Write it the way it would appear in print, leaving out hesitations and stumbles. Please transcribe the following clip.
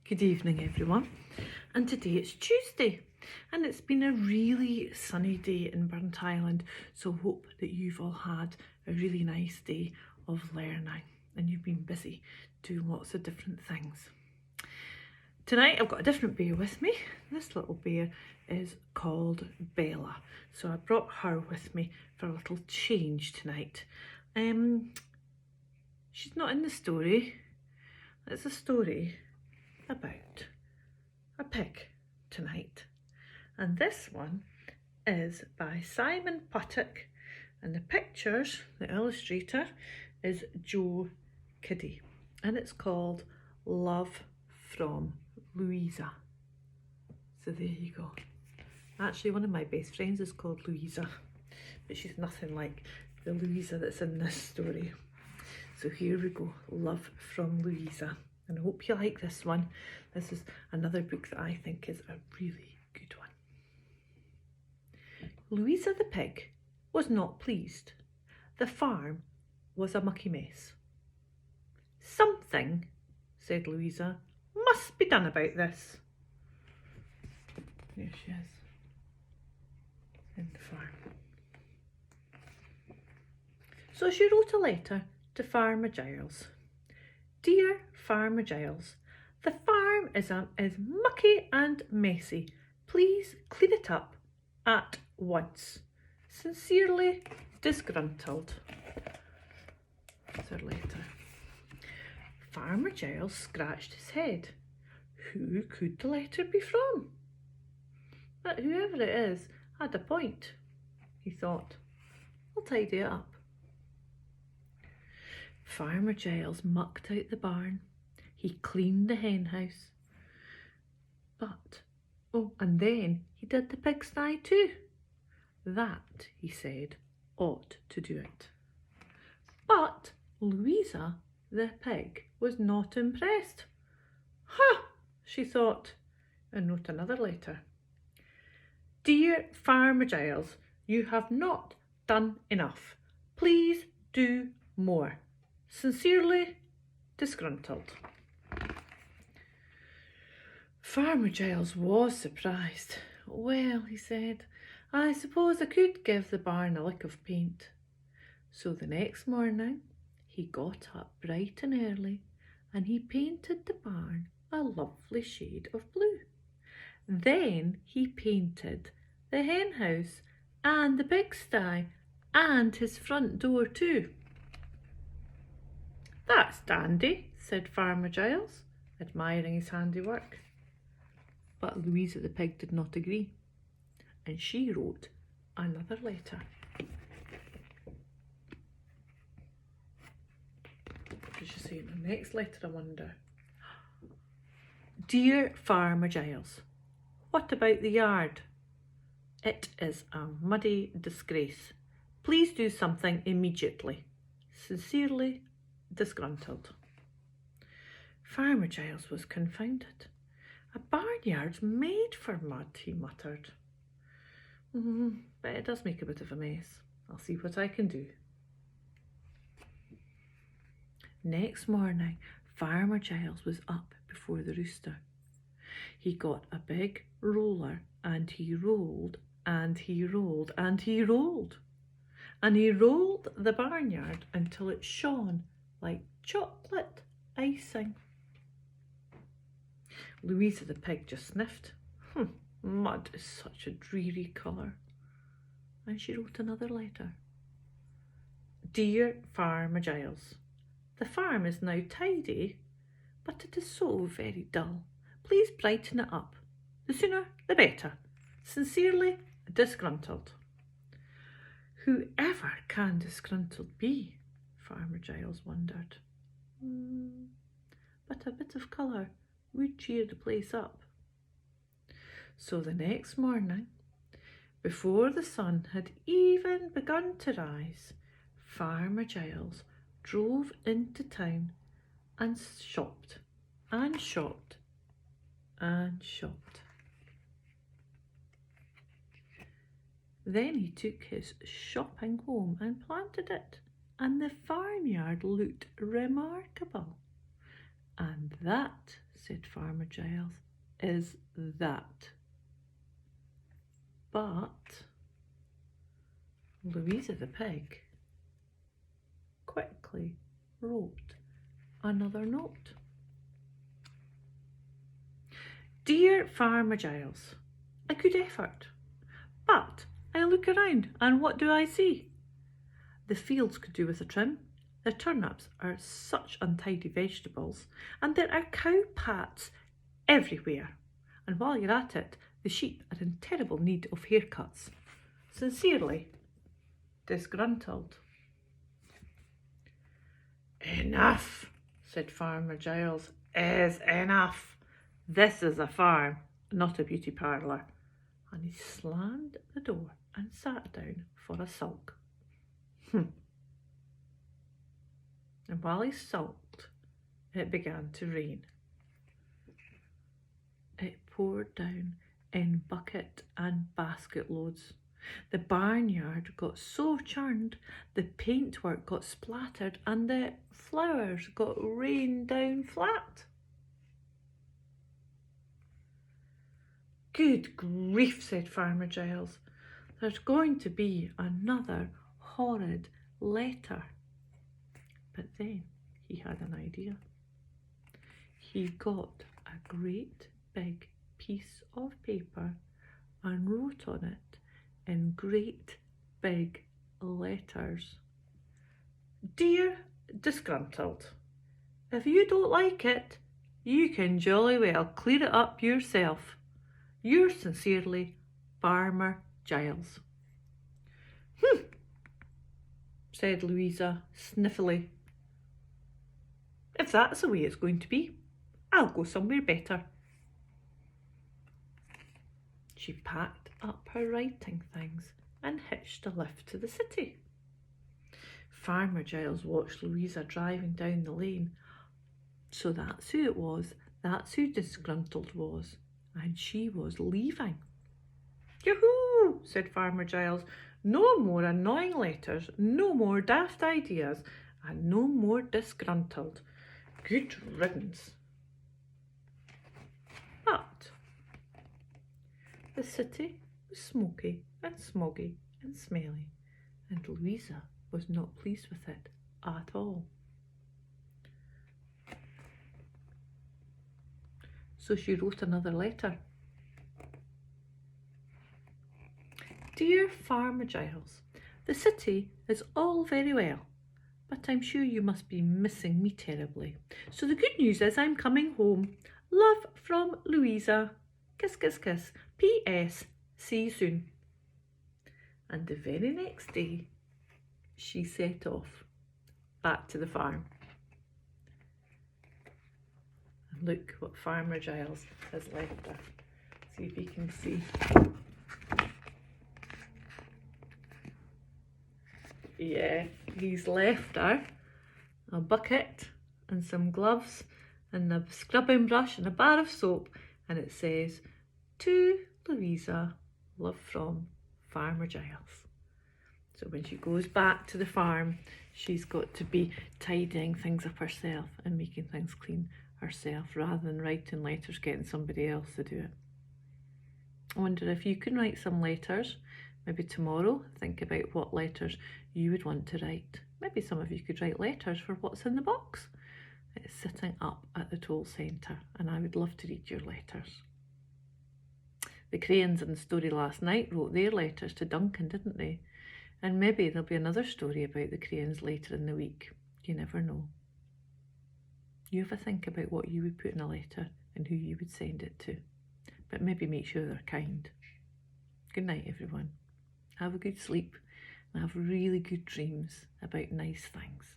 Good evening everyone, and today it's Tuesday and it's been a really sunny day in Burnt Island, so hope that you've all had a really nice day of learning and you've been busy doing lots of different things. Tonight I've got a different bear with me. This little bear is called Bella, so I brought her with me for a little change tonight. She's not in the story. It's a story about a pig tonight, and this one is by Simon Puttock, and the pictures, the illustrator is Joe Kiddie, and it's called Love from Louisa. So there you go. Actually, one of my best friends is called Louisa, but she's nothing like the Louisa that's in this story. So here we go, Love from Louisa. And I hope you like this one. This is another book that I think is a really good one. Louisa the pig was not pleased. The farm was a mucky mess. Something, said Louisa, must be done about this. There she is, in the farm. So she wrote a letter to Farmer Giles. Dear Farmer Giles, the farm is mucky and messy. Please clean it up at once. Sincerely, Disgruntled. That's her letter. Farmer Giles scratched his head. Who could the letter be from? But whoever it is had a point, he thought. I'll tidy it up. Farmer Giles mucked out the barn. He cleaned the hen house. And then he did the pigsty too. That, he said, ought to do it. But Louisa, the pig, was not impressed. Ha! She thought, and wrote another letter. Dear Farmer Giles, you have not done enough. Please do more. Sincerely, Disgruntled. Farmer Giles was surprised. Well, he said, I suppose I could give the barn a lick of paint. So the next morning he got up bright and early and he painted the barn a lovely shade of blue. Then he painted the hen house and the pigsty and his front door too. That's dandy, said Farmer Giles, admiring his handiwork. But Louisa the pig did not agree, and she wrote another letter. What did she say in the next letter, I wonder? Dear Farmer Giles, what about the yard? It is a muddy disgrace. Please do something immediately. Sincerely, Disgruntled. Farmer Giles was confounded. A barnyard's made for mud, he muttered. But it does make a bit of a mess. I'll see what I can do. Next morning, Farmer Giles was up before the rooster. He got a big roller and he rolled and he rolled and he rolled. And he rolled the barnyard until it shone like chocolate icing. Louisa the pig just sniffed. Mud is such a dreary colour. And she wrote another letter. Dear Farmer Giles, the farm is now tidy, but it is so very dull. Please brighten it up. The sooner the better. Sincerely, Disgruntled. Whoever can Disgruntled be? Farmer Giles wondered. But a bit of colour would cheer the place up. So the next morning, before the sun had even begun to rise, Farmer Giles drove into town and shopped and shopped and shopped. Then he took his shopping home and planted it, and the farmyard looked remarkable. And that, said Farmer Giles, is that. But Louisa the pig quickly wrote another note. Dear Farmer Giles, a good effort, but I look around and what do I see? The fields could do with a trim. The turnips are such untidy vegetables, and there are cow pats everywhere. And while you're at it, the sheep are in terrible need of haircuts. Sincerely, disgruntled. Enough, said Farmer Giles, is enough. This is a farm, not a beauty parlour. And he slammed the door and sat down for a sulk. And while he sulked, it began to rain. It poured down in bucket and basket loads. The barnyard got so churned, the paintwork got splattered and the flowers got rained down flat. Good grief, said Farmer Giles. There's going to be another horrid letter. But then he had an idea. He got a great big piece of paper and wrote on it in great big letters, Dear Disgruntled, if you don't like it, you can jolly well clear it up yourself. Yours sincerely, Farmer Giles. Said Louisa sniffily. If that's the way it's going to be, I'll go somewhere better. She packed up her writing things and hitched a lift to the city. Farmer Giles watched Louisa driving down the lane. So that's who it was, that's who Disgruntled was, and she was leaving. Yoo-hoo, said Farmer Giles. No more annoying letters, no more daft ideas, and no more Disgruntled. Good riddance. But the city was smoky and smoggy and smelly, and Louisa was not pleased with it at all. So she wrote another letter. Dear Farmer Giles, the city is all very well, but I'm sure you must be missing me terribly. So the good news is I'm coming home. Love from Louisa. Kiss, kiss, kiss. P.S. See you soon. And the very next day, she set off back to the farm. And look what Farmer Giles has left her. See if you can see. Yeah, he's left her a bucket and some gloves and a scrubbing brush and a bar of soap, and it says, To Louisa, love from Farmer Giles. So when she goes back to the farm, she's got to be tidying things up herself and making things clean herself rather than writing letters, getting somebody else to do it. I wonder if you can write some letters. Maybe tomorrow, think about what letters you would want to write. Maybe some of you could write letters for what's in the box. It's sitting up at the toll centre, and I would love to read your letters. The crayons in the story last night wrote their letters to Duncan, didn't they? And maybe there'll be another story about the crayons later in the week. You never know. You have a think about what you would put in a letter and who you would send it to. But maybe make sure they're kind. Good night, everyone. Have a good sleep and have really good dreams about nice things.